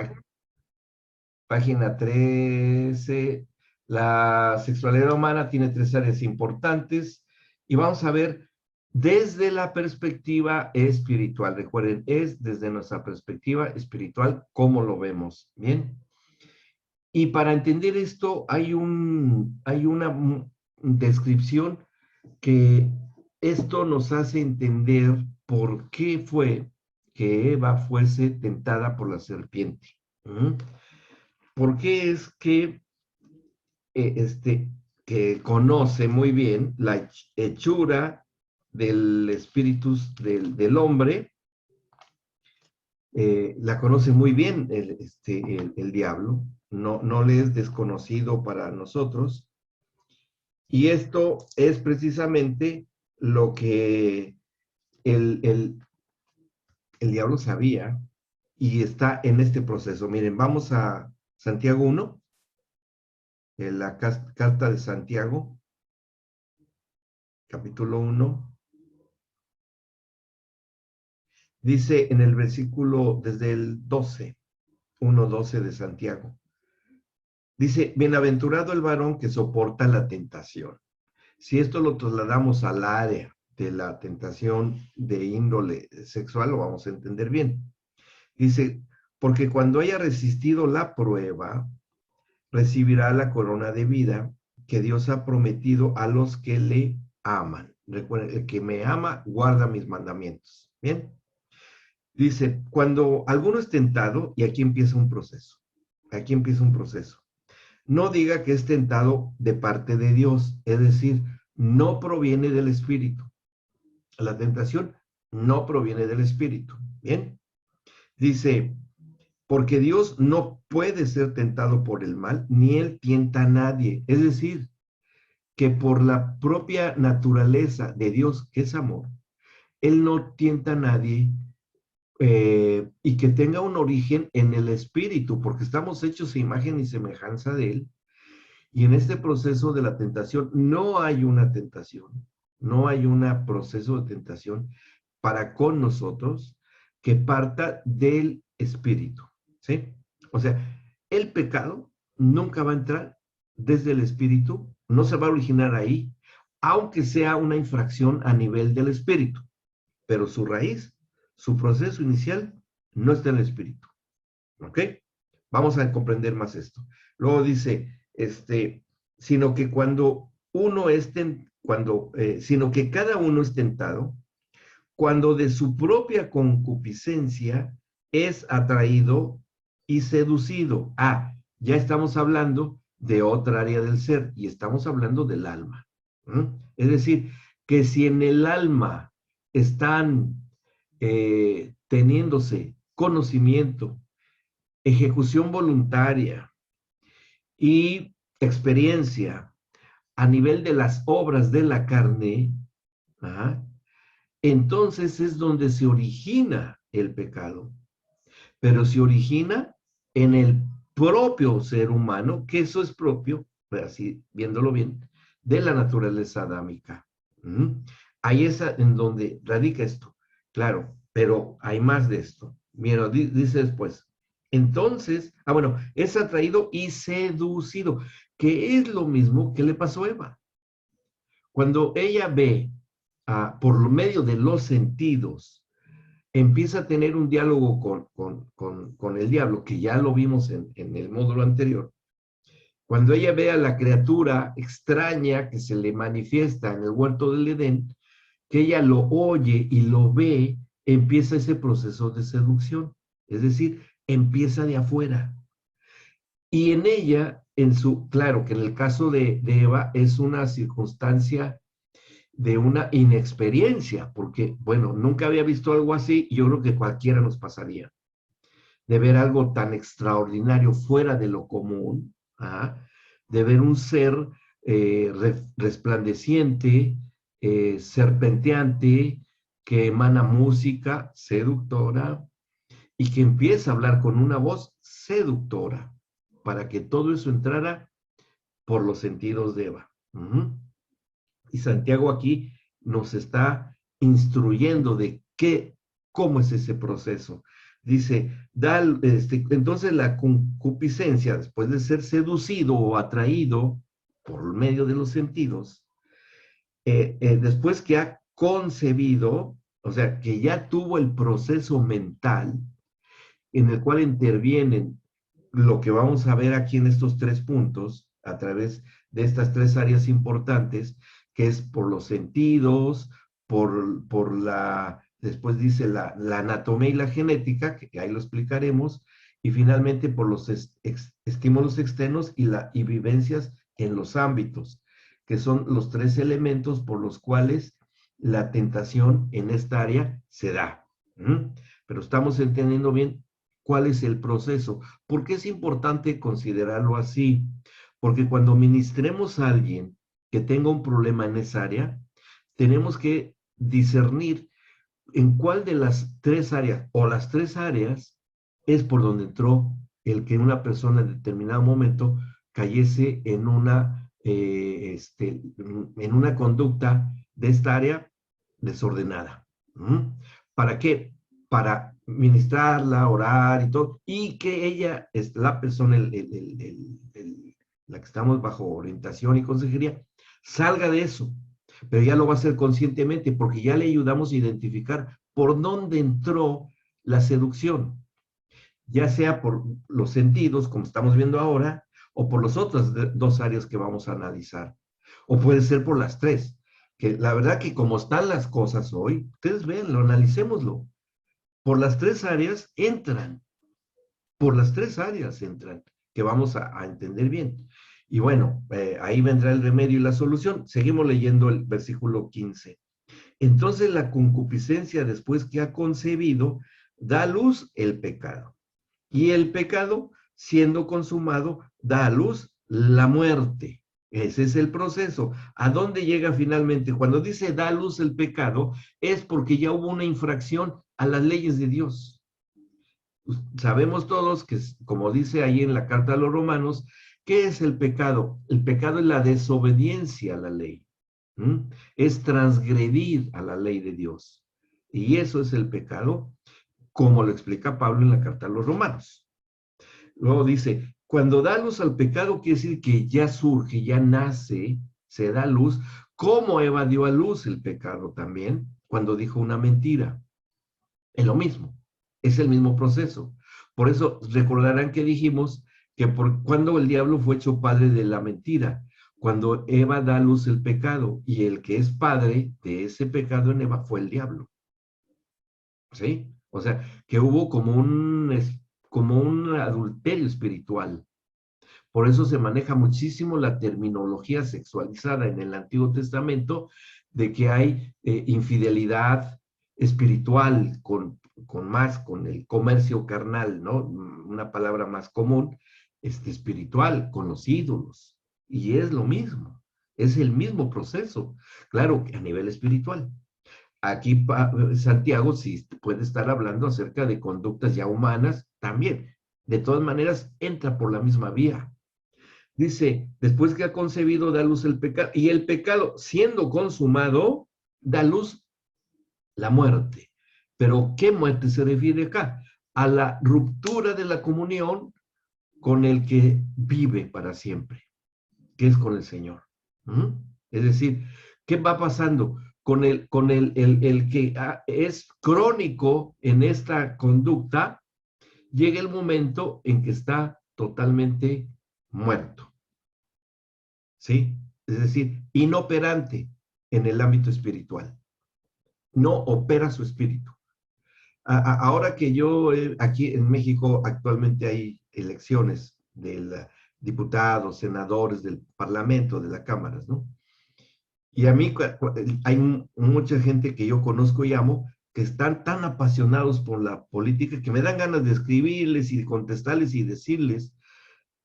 Pá- Página 13. La sexualidad humana tiene tres áreas importantes y vamos a ver desde la perspectiva espiritual. Recuerden, es desde nuestra perspectiva espiritual cómo lo vemos. Bien. Y para entender esto hay una descripción que esto nos hace entender por qué fue que Eva fuese tentada por la serpiente. ¿Mm? ¿Por qué es que conoce muy bien la hechura del espíritu del hombre? La conoce muy bien el diablo, no le es desconocido para nosotros. Y esto es precisamente lo que el, el, el diablo sabía y está en este proceso. Miren, vamos a Santiago 1, la carta de Santiago, capítulo 1. Dice en el versículo desde el 12, 1:12 de Santiago. Dice, bienaventurado el varón que soporta la tentación. Si esto lo trasladamos al área de la tentación de índole sexual, lo vamos a entender bien. Dice, porque cuando haya resistido la prueba, recibirá la corona de vida que Dios ha prometido a los que le aman. Recuerden, el que me ama guarda mis mandamientos. Bien. Dice, cuando alguno es tentado, y aquí empieza un proceso. Aquí empieza un proceso. No diga que es tentado de parte de Dios, es decir, no proviene del Espíritu. La tentación no proviene del Espíritu. Bien. Dice, porque Dios no puede ser tentado por el mal, ni Él tienta a nadie. Es decir, que por la propia naturaleza de Dios, que es amor, Él no tienta a nadie y que tenga un origen en el espíritu, porque estamos hechos a imagen y semejanza de Él. Y en este proceso de la tentación no hay una tentación, no hay un proceso de tentación para con nosotros que parta del espíritu, ¿sí? O sea, el pecado nunca va a entrar desde el espíritu, no se va a originar ahí, aunque sea una infracción a nivel del espíritu, pero su raíz, su proceso inicial, no está en el espíritu, ¿ok? Vamos a comprender más esto. Luego dice, sino que cuando uno es sino que cada uno es tentado cuando de su propia concupiscencia es atraído y seducido. Ah, ya estamos hablando de otra área del ser y estamos hablando del alma. Es decir, que si en el alma están teniéndose conocimiento, ejecución voluntaria y experiencia a nivel de las obras de la carne, ¿ah? Entonces es donde se origina el pecado, pero se origina en el propio ser humano, que eso es propio, así viéndolo bien, de la naturaleza adámica. Ahí es en donde radica esto. Claro, pero hay más de esto. Mira, dice después. Entonces, bueno, es atraído y seducido, que es lo mismo que le pasó a Eva. Cuando ella ve por medio de los sentidos, empieza a tener un diálogo con el diablo, que ya lo vimos en el módulo anterior. Cuando ella ve a la criatura extraña que se le manifiesta en el huerto del Edén, que ella lo oye y lo ve, empieza ese proceso de seducción. Es decir, empieza de afuera. Y en ella, claro que en el caso de Eva es una circunstancia de una inexperiencia, porque, bueno, nunca había visto algo así y yo creo que cualquiera nos pasaría, de ver algo tan extraordinario fuera de lo común, ¿ah? De ver un ser resplandeciente, serpenteante, que emana música seductora y que empieza a hablar con una voz seductora, para que todo eso entrara por los sentidos de Eva. Y Santiago aquí nos está instruyendo de cómo es ese proceso. Dice, entonces la concupiscencia, después de ser seducido o atraído por medio de los sentidos, después que ha concebido, o sea, que ya tuvo el proceso mental en el cual intervienen lo que vamos a ver aquí en estos tres puntos, a través de estas tres áreas importantes, que es por los sentidos, después dice la anatomía y la genética, que ahí lo explicaremos, y finalmente por los estímulos externos y vivencias en los ámbitos, que son los tres elementos por los cuales la tentación en esta área se da. Pero estamos entendiendo bien cuál es el proceso. ¿Por qué es importante considerarlo así? Porque cuando ministremos a alguien que tenga un problema en esa área, tenemos que discernir en cuál de las tres áreas o las tres áreas es por donde entró el que una persona en determinado momento cayese en una conducta de esta área desordenada. ¿Para qué? Para ministrarla, orar y todo, y que ella, la persona, la que estamos bajo orientación y consejería, salga de eso, pero ya lo va a hacer conscientemente porque ya le ayudamos a identificar por dónde entró la seducción, ya sea por los sentidos, como estamos viendo ahora, o por las otras dos áreas que vamos a analizar, o puede ser por las tres, que la verdad que como están las cosas hoy, ustedes ven, lo analicémoslo, por las tres áreas entran, por las tres áreas entran, que vamos a entender bien. Y bueno, ahí vendrá el remedio y la solución. Seguimos leyendo el versículo 15. Entonces la concupiscencia, después que ha concebido, da a luz el pecado. Y el pecado, siendo consumado, da a luz la muerte. Ese es el proceso. ¿A dónde llega finalmente? Cuando dice da a luz el pecado, es porque ya hubo una infracción a las leyes de Dios. Sabemos todos que, como dice ahí en la carta a los Romanos, ¿qué es el pecado? El pecado es la desobediencia a la ley. Es transgredir a la ley de Dios. Y eso es el pecado, como lo explica Pablo en la carta a los Romanos. Luego dice, cuando da luz al pecado, quiere decir que ya surge, ya nace, se da luz, como Eva dio a luz el pecado también, cuando dijo una mentira. Es lo mismo, es el mismo proceso. Por eso recordarán que dijimos que cuando el diablo fue hecho padre de la mentira, cuando Eva da a luz el pecado, y el que es padre de ese pecado en Eva fue el diablo. ¿Sí? O sea, que hubo como un adulterio espiritual. Por eso se maneja muchísimo la terminología sexualizada en el Antiguo Testamento de que hay infidelidad espiritual con el comercio carnal, ¿no? Una palabra más común, espiritual, con los ídolos. Y es lo mismo, es el mismo proceso, claro, a nivel espiritual. Aquí Santiago sí puede estar hablando acerca de conductas ya humanas también. De todas maneras, entra por la misma vía. Dice, después que ha concebido, da luz el pecado. Y el pecado, siendo consumado, da luz la muerte. Pero ¿qué muerte se refiere acá? A la ruptura de la comunión con el que vive para siempre, que es con el Señor. Es decir, ¿qué va pasando? El que es crónico en esta conducta, llega el momento en que está totalmente muerto. ¿Sí? Es decir, inoperante en el ámbito espiritual. No opera su espíritu. Ahora que aquí en México actualmente hay elecciones de diputados, senadores, del Parlamento, de las cámaras, ¿no? Y a mí hay mucha gente que yo conozco y amo que están tan apasionados por la política que me dan ganas de escribirles y de contestarles y decirles,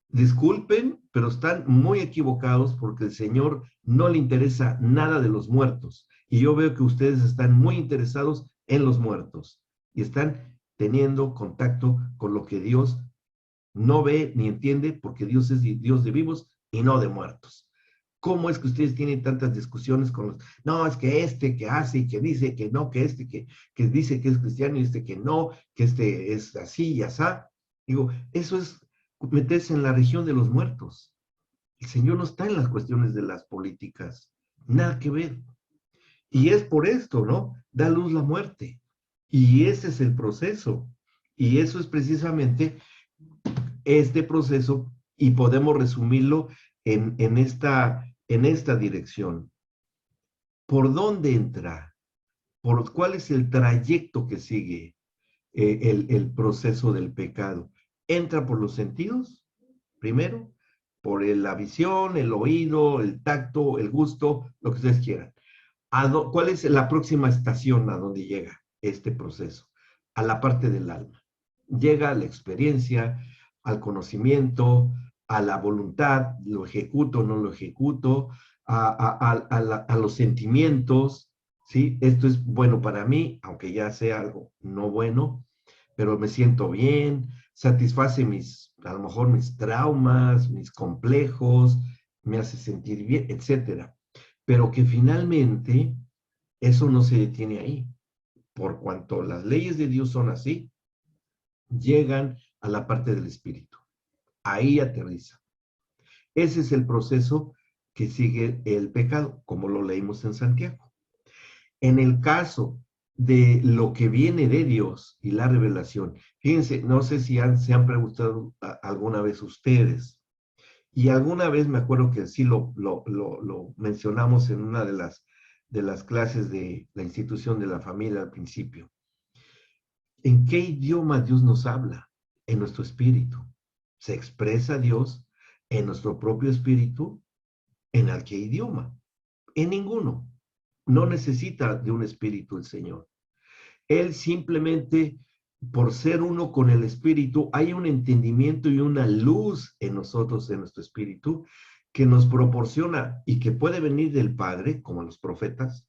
disculpen, pero están muy equivocados porque el Señor no le interesa nada de los muertos. Y yo veo que ustedes están muy interesados en los muertos y están teniendo contacto con lo que Dios no ve ni entiende porque Dios es Dios de vivos y no de muertos. ¿Cómo es que ustedes tienen tantas discusiones con los... No, es que que hace y que dice que no, que que dice que es cristiano y que no, que es así y asá? Digo, eso es meterse en la región de los muertos. El Señor no está en las cuestiones de las políticas, nada que ver. Y es por esto, ¿no? Da luz la muerte. Y ese es el proceso. Y eso es precisamente este proceso y podemos resumirlo en esta dirección. ¿Por dónde entra? ¿Cuál es el trayecto que sigue el proceso del pecado? ¿Entra por los sentidos? Primero, por la visión, el oído, el tacto, el gusto, lo que ustedes quieran. ¿Cuál es la próxima estación a donde llega este proceso? A la parte del alma. Llega a la experiencia, al conocimiento, a la voluntad, lo ejecuto, no lo ejecuto, a los sentimientos, ¿sí? Esto es bueno para mí, aunque ya sea algo no bueno, pero me siento bien, satisface a lo mejor mis traumas, mis complejos, me hace sentir bien, etcétera. Pero que finalmente eso no se detiene ahí. Por cuanto las leyes de Dios son así, llegan a la parte del espíritu. Ahí aterriza. Ese es el proceso que sigue el pecado, como lo leímos en Santiago. En el caso de lo que viene de Dios y la revelación, fíjense, no sé si se han preguntado alguna vez ustedes, y alguna vez me acuerdo que sí lo mencionamos en una de las clases de la institución de la familia al principio. ¿En qué idioma Dios nos habla? En nuestro espíritu. ¿Se expresa Dios en nuestro propio espíritu? ¿En qué idioma? En ninguno. No necesita de un espíritu el Señor. Él simplemente, por ser uno con el espíritu, hay un entendimiento y una luz en nosotros, en nuestro espíritu, que nos proporciona y que puede venir del Padre, como a los profetas,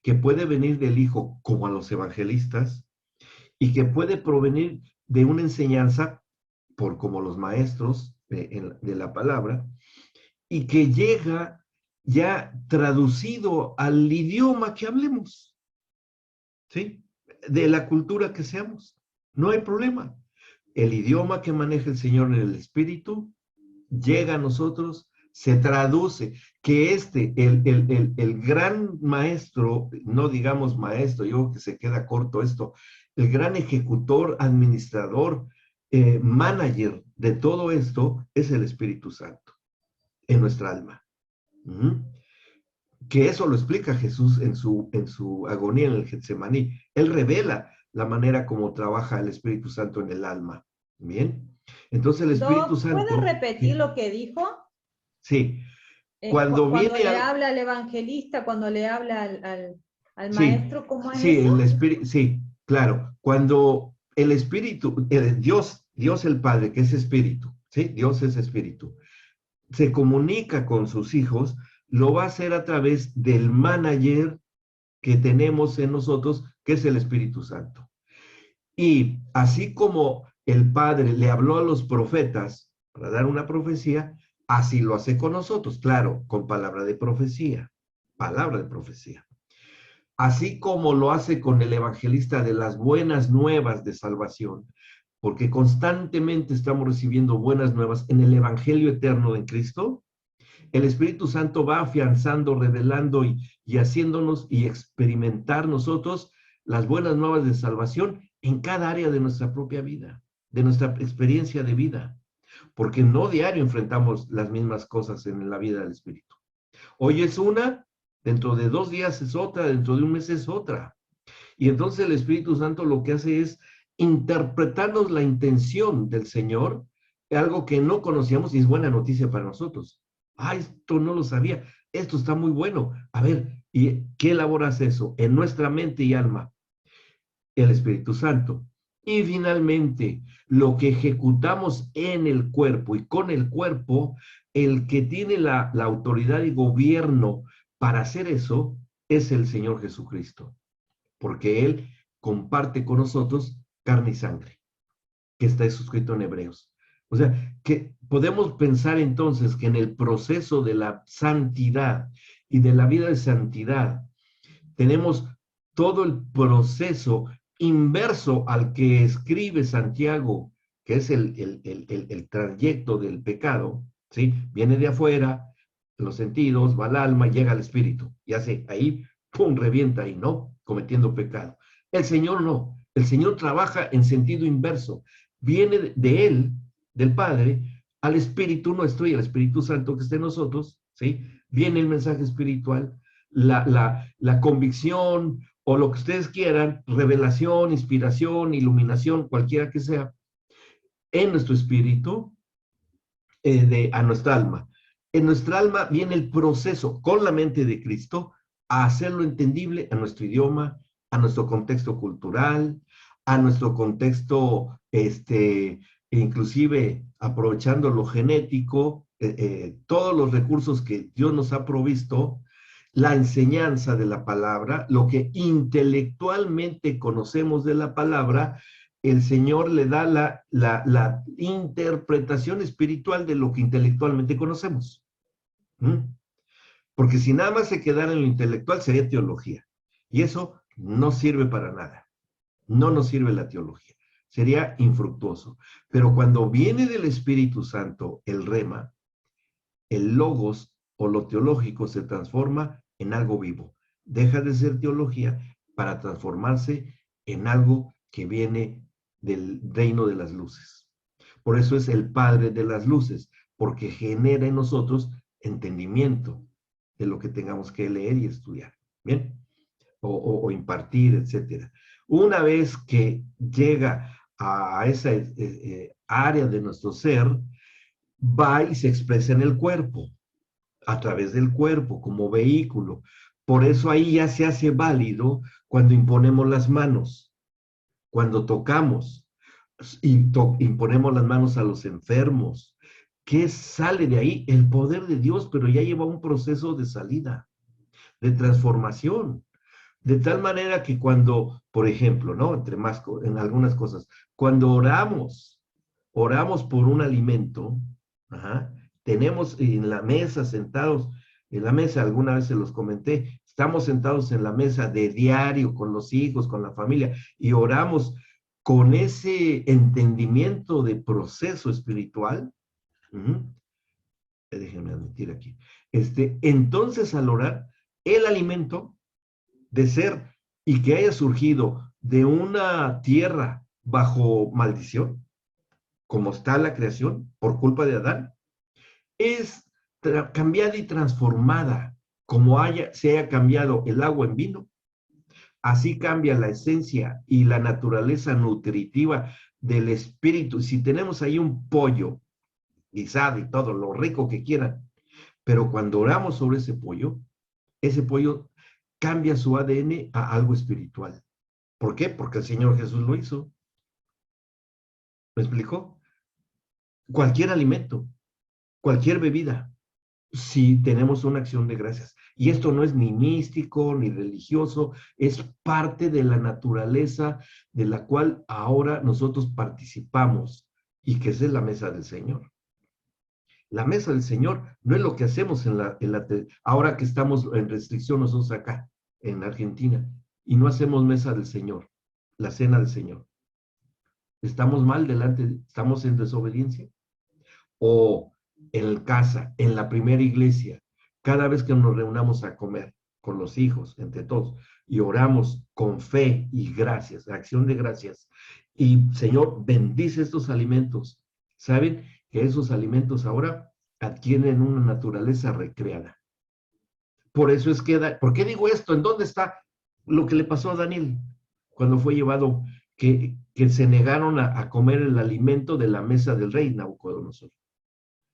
que puede venir del Hijo, como a los evangelistas, y que puede provenir de una enseñanza, por como los maestros de la palabra, y que llega ya traducido al idioma que hablemos, ¿sí? De la cultura que seamos. No hay problema. El idioma que maneja el Señor en el Espíritu llega a nosotros, se traduce, que el gran maestro, no digamos maestro, yo creo que se queda corto esto, el gran ejecutor, administrador, manager de todo esto es el Espíritu Santo en nuestra alma. Que eso lo explica Jesús en su agonía en el Getsemaní. Él revela la manera como trabaja el Espíritu Santo en el alma. ¿Bien? Entonces el Espíritu Doc, ¿puede Santo... repetir lo que dijo? Sí, cuando Cuando viene le al... habla al evangelista, cuando le habla al Sí, maestro, ¿cómo es sí, eso? el Espíritu, sí, claro. Cuando el Espíritu, Dios el Padre, que es Espíritu, ¿sí? Dios es Espíritu, se comunica con sus hijos, lo va a hacer a través del manager que tenemos en nosotros, que es el Espíritu Santo. Y así como el Padre le habló a los profetas para dar una profecía, así lo hace con nosotros, claro, con palabra de profecía, palabra de profecía. Así como lo hace con el evangelista de las buenas nuevas de salvación, porque constantemente estamos recibiendo buenas nuevas en el evangelio eterno de Cristo, el Espíritu Santo va afianzando, revelando y haciéndonos y experimentar nosotros las buenas nuevas de salvación en cada área de nuestra propia vida, de nuestra experiencia de vida, porque no diario enfrentamos las mismas cosas en la vida del Espíritu. Hoy es una, dentro de 2 días es otra, dentro de un mes es otra. Y entonces el Espíritu Santo lo que hace es interpretarnos la intención del Señor, algo que no conocíamos y es buena noticia para nosotros. Ah, esto no lo sabía, esto está muy bueno. A ver, ¿y qué elaboras eso? En nuestra mente y alma, el Espíritu Santo. Y finalmente, lo que ejecutamos en el cuerpo y con el cuerpo, el que tiene la autoridad y gobierno para hacer eso es el Señor Jesucristo, porque Él comparte con nosotros carne y sangre, que está suscrito en Hebreos. O sea, que podemos pensar entonces que en el proceso de la santidad y de la vida de santidad, tenemos todo el proceso inverso al que escribe Santiago, que es el trayecto del pecado, ¿sí? Viene de afuera, los sentidos, va al alma, llega al espíritu, y hace ahí, ¡pum!, revienta ahí, ¿no? Cometiendo pecado. El Señor no, el Señor trabaja en sentido inverso, viene de Él, del Padre, al Espíritu nuestro y al Espíritu Santo que está en nosotros, ¿sí? Viene el mensaje espiritual, la convicción o lo que ustedes quieran, revelación, inspiración, iluminación, cualquiera que sea, en nuestro espíritu, a nuestra alma. En nuestra alma viene el proceso con la mente de Cristo a hacerlo entendible a nuestro idioma, a nuestro contexto cultural, a nuestro contexto, inclusive aprovechando lo genético, todos los recursos que Dios nos ha provisto, la enseñanza de la palabra, lo que intelectualmente conocemos de la palabra, el Señor le da la interpretación espiritual de lo que intelectualmente conocemos. Porque si nada más se quedara en lo intelectual sería teología. Y eso no sirve para nada. No nos sirve la teología. Sería infructuoso. Pero cuando viene del Espíritu Santo el rema, el logos o lo teológico se transforma en algo vivo. Deja de ser teología para transformarse en algo que viene del reino de las luces. Por eso es el Padre de las luces, porque genera en nosotros entendimiento de lo que tengamos que leer y estudiar. ¿Bien? O impartir, etcétera. Una vez que llega a esa área de nuestro ser, va y se expresa en el cuerpo, a través del cuerpo, como vehículo. Por eso ahí ya se hace válido cuando imponemos las manos, cuando tocamos y imponemos las manos a los enfermos. ¿Qué sale de ahí? El poder de Dios, pero ya lleva un proceso de salida, de transformación. De tal manera que cuando, por ejemplo, ¿no? Entre más, en algunas cosas, cuando oramos por un alimento, ajá, tenemos en la mesa, sentados en la mesa, alguna vez se los comenté, estamos sentados en la mesa de diario con los hijos, con la familia, y oramos con ese entendimiento de proceso espiritual. Déjenme admitir aquí. Entonces, al orar, el alimento de ser y que haya surgido de una tierra bajo maldición, como está la creación por culpa de Adán, es cambiada y transformada, como se haya cambiado el agua en vino, así cambia la esencia y la naturaleza nutritiva del espíritu. Si tenemos ahí un pollo guisado y todo, lo rico que quieran, pero cuando oramos sobre ese pollo cambia su ADN a algo espiritual. ¿Por qué? Porque el Señor Jesús lo hizo. ¿Me explicó? Cualquier alimento, cualquier bebida, si tenemos una acción de gracias. Y esto no es ni místico ni religioso, es parte de la naturaleza de la cual ahora nosotros participamos y que es la mesa del Señor. La mesa del Señor no es lo que hacemos ahora que estamos en restricción nosotros acá, en Argentina, y no hacemos mesa del Señor, la cena del Señor. ¿Estamos mal estamos en desobediencia? O en casa, en la primera iglesia, cada vez que nos reunamos a comer con los hijos, entre todos, y oramos con fe y gracias, acción de gracias, y Señor, bendice estos alimentos. ¿Saben que esos alimentos ahora adquieren una naturaleza recreada? Por eso es que, ¿por qué digo esto? ¿En dónde está lo que le pasó a Daniel cuando fue llevado, que se negaron a comer el alimento de la mesa del rey Nabucodonosor?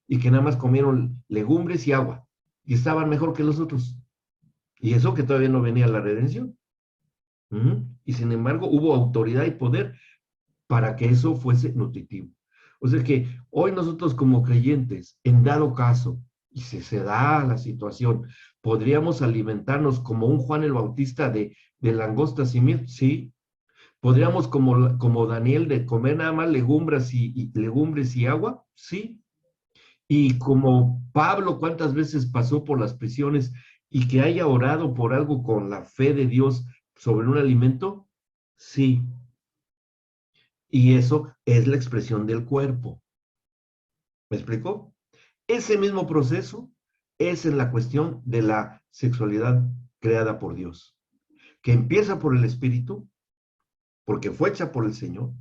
Y que nada más comieron legumbres y agua, y estaban mejor que los otros. Y eso que todavía no venía la redención. Y sin embargo hubo autoridad y poder para que eso fuese nutritivo. O sea que hoy nosotros como creyentes, en dado caso, y si se da la situación, podríamos alimentarnos como un Juan el Bautista de langostas y miel, sí, ¿Podríamos, como Daniel, de comer nada más legumbres y agua? Sí. Y como Pablo, ¿cuántas veces pasó por las prisiones y que haya orado por algo con la fe de Dios sobre un alimento? Sí. Y eso es la expresión del cuerpo. ¿Me explicó? Ese mismo proceso es en la cuestión de la sexualidad creada por Dios, que empieza por el Espíritu, porque fue hecha por el Señor,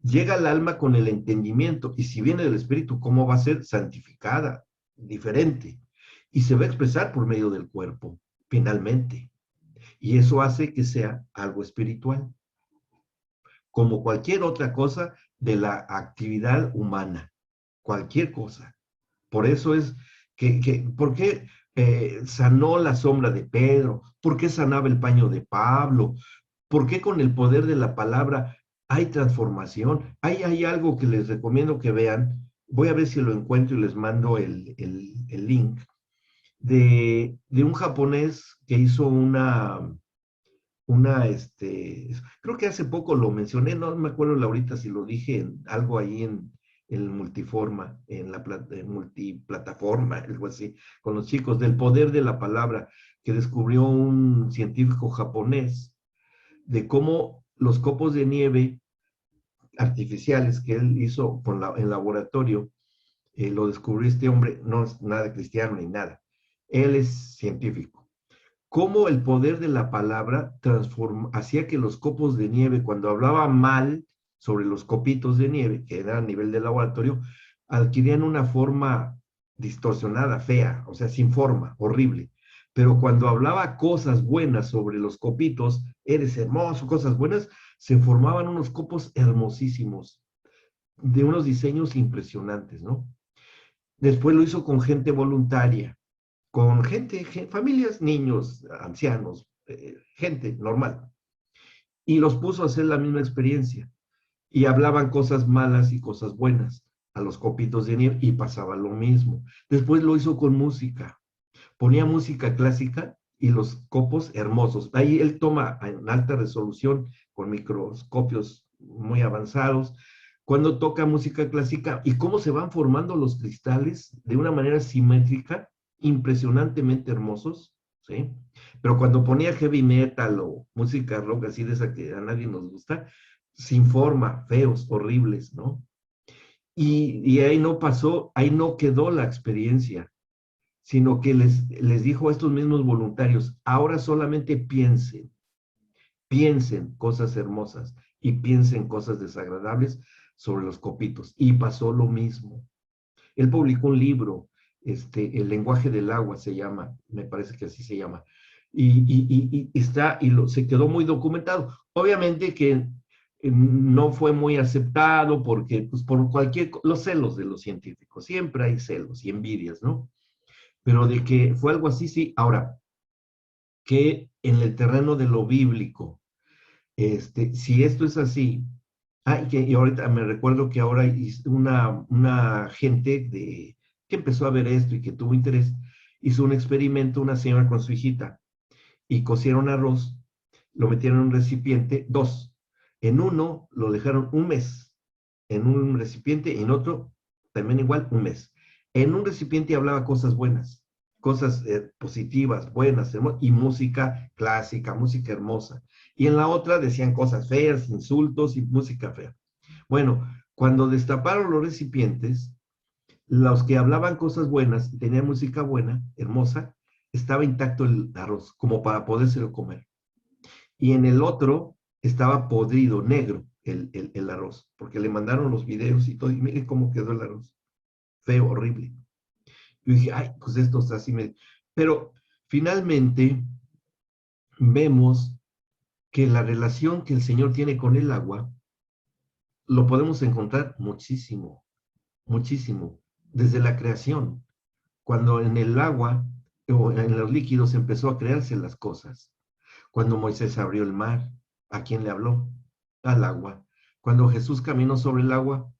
llega al alma con el entendimiento, y si viene del Espíritu, ¿cómo va a ser santificada? Diferente. Y se va a expresar por medio del cuerpo, finalmente. Y eso hace que sea algo espiritual, como cualquier otra cosa de la actividad humana, cualquier cosa. Por eso es ¿por qué sanó la sombra de Pedro? ¿Por qué sanaba el paño de Pablo? ¿Por qué con el poder de la palabra hay transformación? Hay algo que les recomiendo que vean. Voy a ver si lo encuentro y les mando el link de un japonés que hizo creo que hace poco lo mencioné, no me acuerdo ahorita si lo dije algo ahí en el multiforma, en multiplataforma, algo así, con los chicos, del poder de la palabra que descubrió un científico japonés, de cómo los copos de nieve artificiales que él hizo en laboratorio, lo descubrió este hombre, no es nada cristiano ni nada, él es científico. Cómo el poder de la palabra hacía que los copos de nieve, cuando hablaba mal sobre los copitos de nieve, que era a nivel de laboratorio, adquirían una forma distorsionada, fea, o sea, sin forma, horrible. Pero cuando hablaba cosas buenas sobre los copitos, eres hermoso, cosas buenas, se formaban unos copos hermosísimos, de unos diseños impresionantes, ¿no? Después lo hizo con gente voluntaria, con familias, niños, ancianos, gente normal. Y los puso a hacer la misma experiencia. Y hablaban cosas malas y cosas buenas a los copitos de nieve y pasaba lo mismo. Después lo hizo con música. Ponía música clásica y los copos hermosos. Ahí él toma en alta resolución con microscopios muy avanzados cuando toca música clásica y cómo se van formando los cristales de una manera simétrica, impresionantemente hermosos, ¿sí? Pero cuando ponía heavy metal o música rock así de esa que a nadie nos gusta, sin forma, feos, horribles, ¿no? Y ahí no pasó, ahí no quedó la experiencia, sino que les dijo a estos mismos voluntarios, ahora solamente piensen cosas hermosas y piensen cosas desagradables sobre los copitos. Y pasó lo mismo. Él publicó un libro, El lenguaje del agua se llama, me parece que así se llama, se quedó muy documentado. Obviamente que no fue muy aceptado porque, pues, por los celos de los científicos, siempre hay celos y envidias, ¿no? Pero de que fue algo así, sí. Ahora, que en el terreno de lo bíblico, si esto es así, y ahorita me recuerdo que ahora una gente que empezó a ver esto y que tuvo interés, hizo un experimento, una señora con su hijita, y cocieron arroz, lo metieron en un recipiente, dos. En uno lo dejaron un mes, en un recipiente, y en otro también igual un mes. En un recipiente hablaba cosas buenas, cosas positivas, buenas, y música clásica, música hermosa. Y en la otra decían cosas feas, insultos y música fea. Bueno, cuando destaparon los recipientes, los que hablaban cosas buenas y tenían música buena, hermosa, estaba intacto el arroz, como para podérselo comer. Y en el otro estaba podrido, negro, el arroz, porque le mandaron los videos y todo, y miren cómo quedó el arroz. Feo, horrible. Yo dije, ay, pues esto está así. Pero finalmente vemos que la relación que el Señor tiene con el agua lo podemos encontrar muchísimo, muchísimo, desde la creación, cuando en el agua o en los líquidos empezó a crearse las cosas. Cuando Moisés abrió el mar, ¿a quién le habló? Al agua. Cuando Jesús caminó sobre el agua,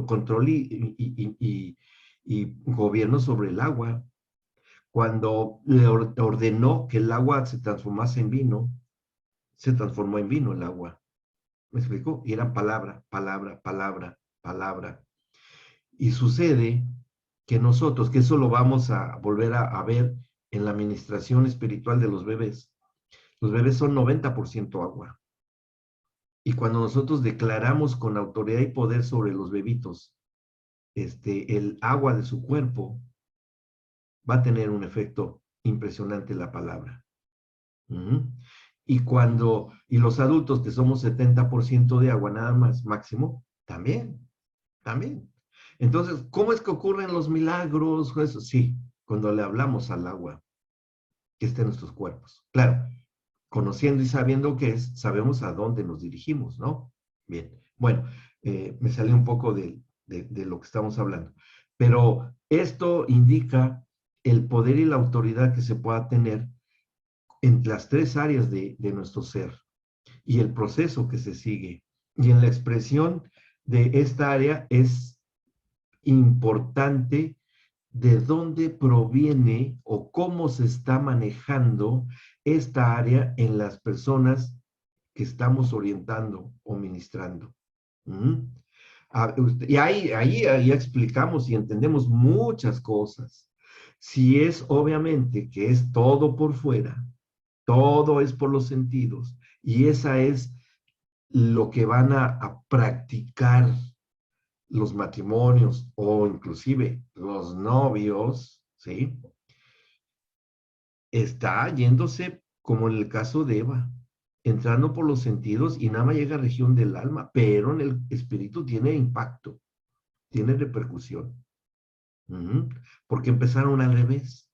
control y gobierno sobre el agua. Cuando le ordenó que el agua se transformase en vino, se transformó en vino el agua. ¿Me explico? Y era palabra, palabra, palabra, palabra. Y sucede que nosotros, que eso lo vamos a volver a ver en la administración espiritual de los bebés son 90% agua. Y cuando nosotros declaramos con autoridad y poder sobre los bebitos, el agua de su cuerpo, va a tener un efecto impresionante la palabra. Y los adultos que somos 70% de agua nada más, máximo, también. Entonces, ¿cómo es que ocurren los milagros? Eso sí, cuando le hablamos al agua que está en nuestros cuerpos. Claro, conociendo y sabiendo qué es, sabemos a dónde nos dirigimos, ¿no? Bien, bueno, me salió un poco de lo que estamos hablando. Pero esto indica el poder y la autoridad que se pueda tener en las tres áreas de nuestro ser y el proceso que se sigue. Y en la expresión de esta área es importante de dónde proviene o cómo se está manejando esta área en las personas que estamos orientando o ministrando. Y ahí explicamos y entendemos muchas cosas. Si es obviamente que es todo por fuera, todo es por los sentidos, y esa es lo que van a practicar los matrimonios o inclusive los novios, ¿sí? Está yéndose como en el caso de Eva, entrando por los sentidos y nada más llega a región del alma, pero en el espíritu tiene impacto, tiene repercusión. Porque empezaron al revés.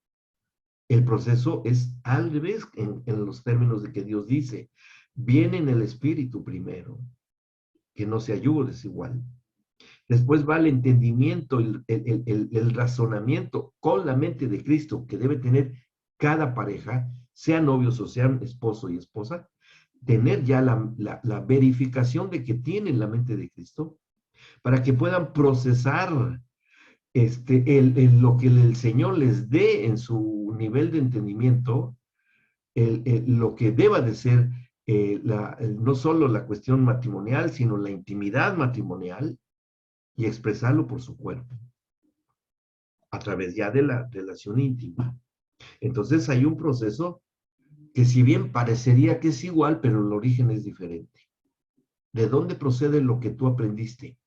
El proceso es al revés en los términos de que Dios dice, viene en el espíritu primero, que no sea yugo desigual. Después va el entendimiento, el razonamiento con la mente de Cristo que debe tener cada pareja, sean novios o sean esposo y esposa, tener ya la verificación de que tienen la mente de Cristo para que puedan procesar lo que el Señor les dé en su nivel de entendimiento, lo que deba de ser no solo la cuestión matrimonial, sino la intimidad matrimonial, y expresarlo por su cuerpo, a través ya de la relación íntima. Entonces hay un proceso que si bien parecería que es igual, pero el origen es diferente. ¿De dónde procede lo que tú aprendiste?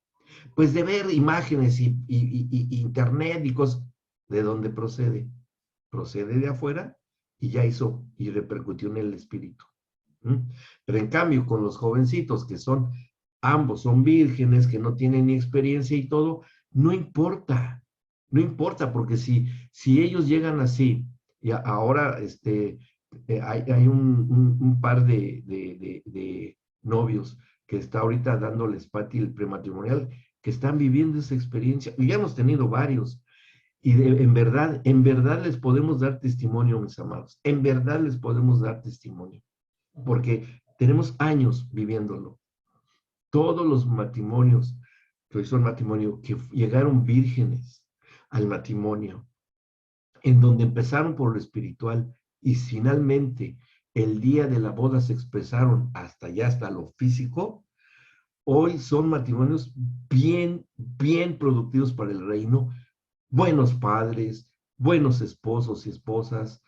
Pues de ver imágenes y internet y cosas. ¿De dónde procede? Procede de afuera y ya hizo y repercutió en el espíritu. Pero en cambio, con los jovencitos que ambos son vírgenes, que no tienen ni experiencia y todo, no importa, porque si ellos llegan así, y ahora hay un par de novios que está ahorita dándoles pati el prematrimonial, que están viviendo esa experiencia, y ya hemos tenido varios, y en verdad les podemos dar testimonio, mis amados, en verdad les podemos dar testimonio, porque tenemos años viviéndolo. Todos los matrimonios que hoy son matrimonio, que llegaron vírgenes al matrimonio, en donde empezaron por lo espiritual y finalmente el día de la boda se expresaron hasta lo físico, hoy son matrimonios bien productivos para el reino, buenos padres, buenos esposos y esposas,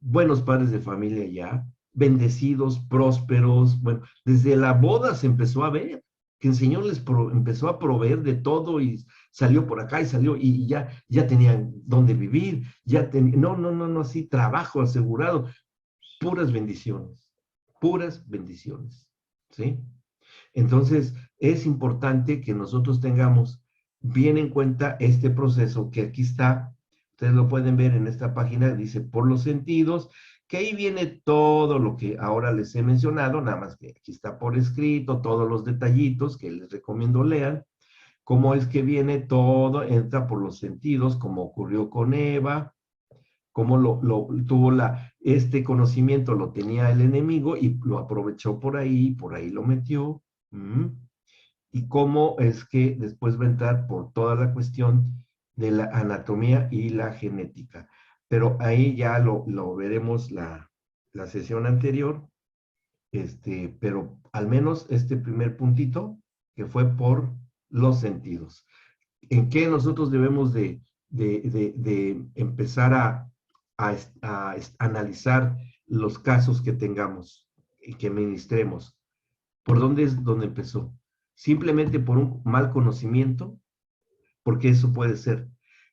buenos padres de familia ya, bendecidos, prósperos. Bueno, desde la boda se empezó a ver que el Señor empezó a proveer de todo y salió por acá y salió y ya tenían dónde vivir, no, así, trabajo asegurado, puras bendiciones, ¿sí? Entonces, es importante que nosotros tengamos bien en cuenta este proceso que aquí está. Ustedes lo pueden ver en esta página, dice por los sentidos, que ahí viene todo lo que ahora les he mencionado, nada más que aquí está por escrito, todos los detallitos que les recomiendo lean, cómo es que viene todo, entra por los sentidos, como ocurrió con Eva, cómo tuvo este conocimiento, lo tenía el enemigo y lo aprovechó por ahí lo metió. Y cómo es que después va a entrar por toda la cuestión de la anatomía y la genética. Pero ahí ya lo veremos la sesión anterior, pero al menos este primer puntito, que fue por los sentidos. ¿En qué nosotros debemos de empezar a analizar los casos que tengamos y que ministremos? ¿Por dónde es donde empezó? Simplemente por un mal conocimiento, porque eso puede ser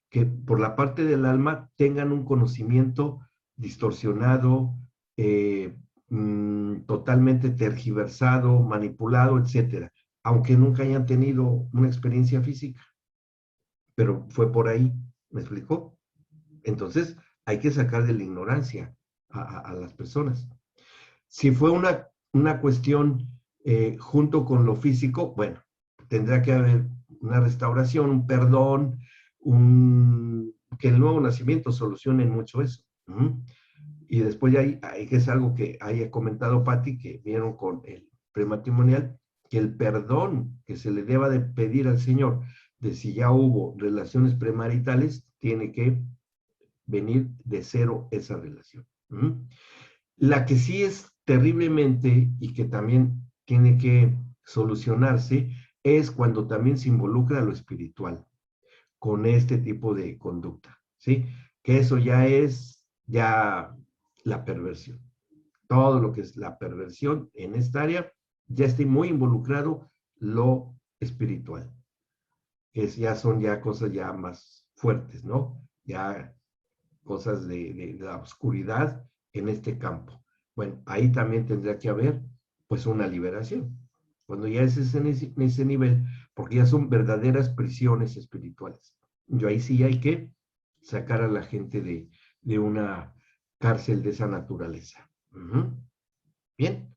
que por la parte del alma tengan un conocimiento distorsionado, totalmente tergiversado, manipulado, etcétera, aunque nunca hayan tenido una experiencia física, pero fue por ahí, ¿me explicó? Entonces hay que sacar de la ignorancia a las personas. Si fue una cuestión junto con lo físico, bueno, tendrá que haber una restauración, un perdón, que el nuevo nacimiento solucione mucho eso. Y después ya que es algo que haya comentado Patti, que vieron con el prematrimonial, que el perdón que se le deba de pedir al Señor de si ya hubo relaciones premaritales, tiene que venir de cero esa relación. La que sí es terriblemente y que también tiene que solucionarse es cuando también se involucra lo espiritual con este tipo de conducta, ¿sí? Que eso ya es la perversión. Todo lo que es la perversión en esta área ya está muy involucrado lo espiritual, que ya son ya cosas ya más fuertes, ¿no? Ya cosas de la oscuridad en este campo. Bueno, ahí también tendría que haber pues una liberación. Cuando ya es en ese nivel, porque ya son verdaderas prisiones espirituales. Yo ahí sí hay que sacar a la gente de una cárcel de esa naturaleza. Bien,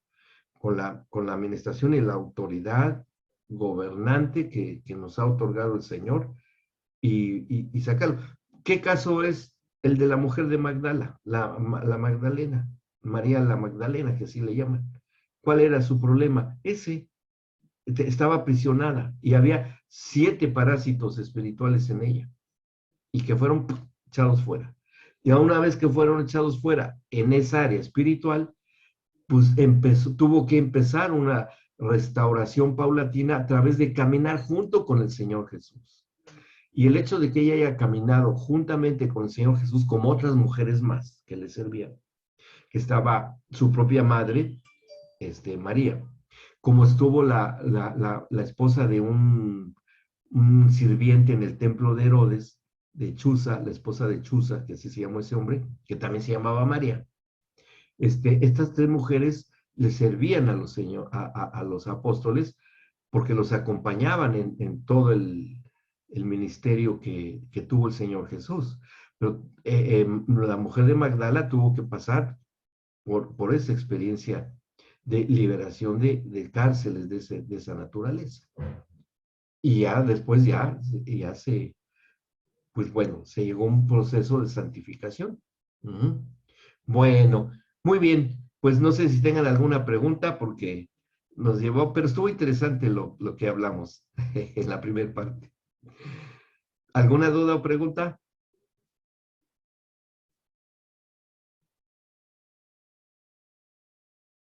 con la administración y la autoridad gobernante que nos ha otorgado el Señor y sacarlo. ¿Qué caso es el de la mujer de Magdala, la Magdalena, María la Magdalena, que así le llaman? ¿Cuál era su problema? Estaba aprisionada y había 7 parásitos espirituales en ella y que fueron echados fuera. Y una vez que fueron echados fuera en esa área espiritual, pues tuvo que empezar una restauración paulatina a través de caminar junto con el Señor Jesús. Y el hecho de que ella haya caminado juntamente con el Señor Jesús, como otras mujeres más que le servían, que estaba su propia madre, María, como estuvo la esposa de un sirviente en el templo de Herodes, de Chuza, la esposa de Chuza, que así se llamó ese hombre, que también se llamaba María. Estas 3 mujeres le servían a los apóstoles porque los acompañaban en todo el ministerio que tuvo el Señor Jesús. Pero la mujer de Magdala tuvo que pasar por esa experiencia de liberación de cárceles de esa naturaleza. Y ya después pues bueno, se llegó a un proceso de santificación. Bueno, muy bien. Pues no sé si tengan alguna pregunta porque nos llevó, pero estuvo interesante lo que hablamos en la primera parte. ¿Alguna duda o pregunta?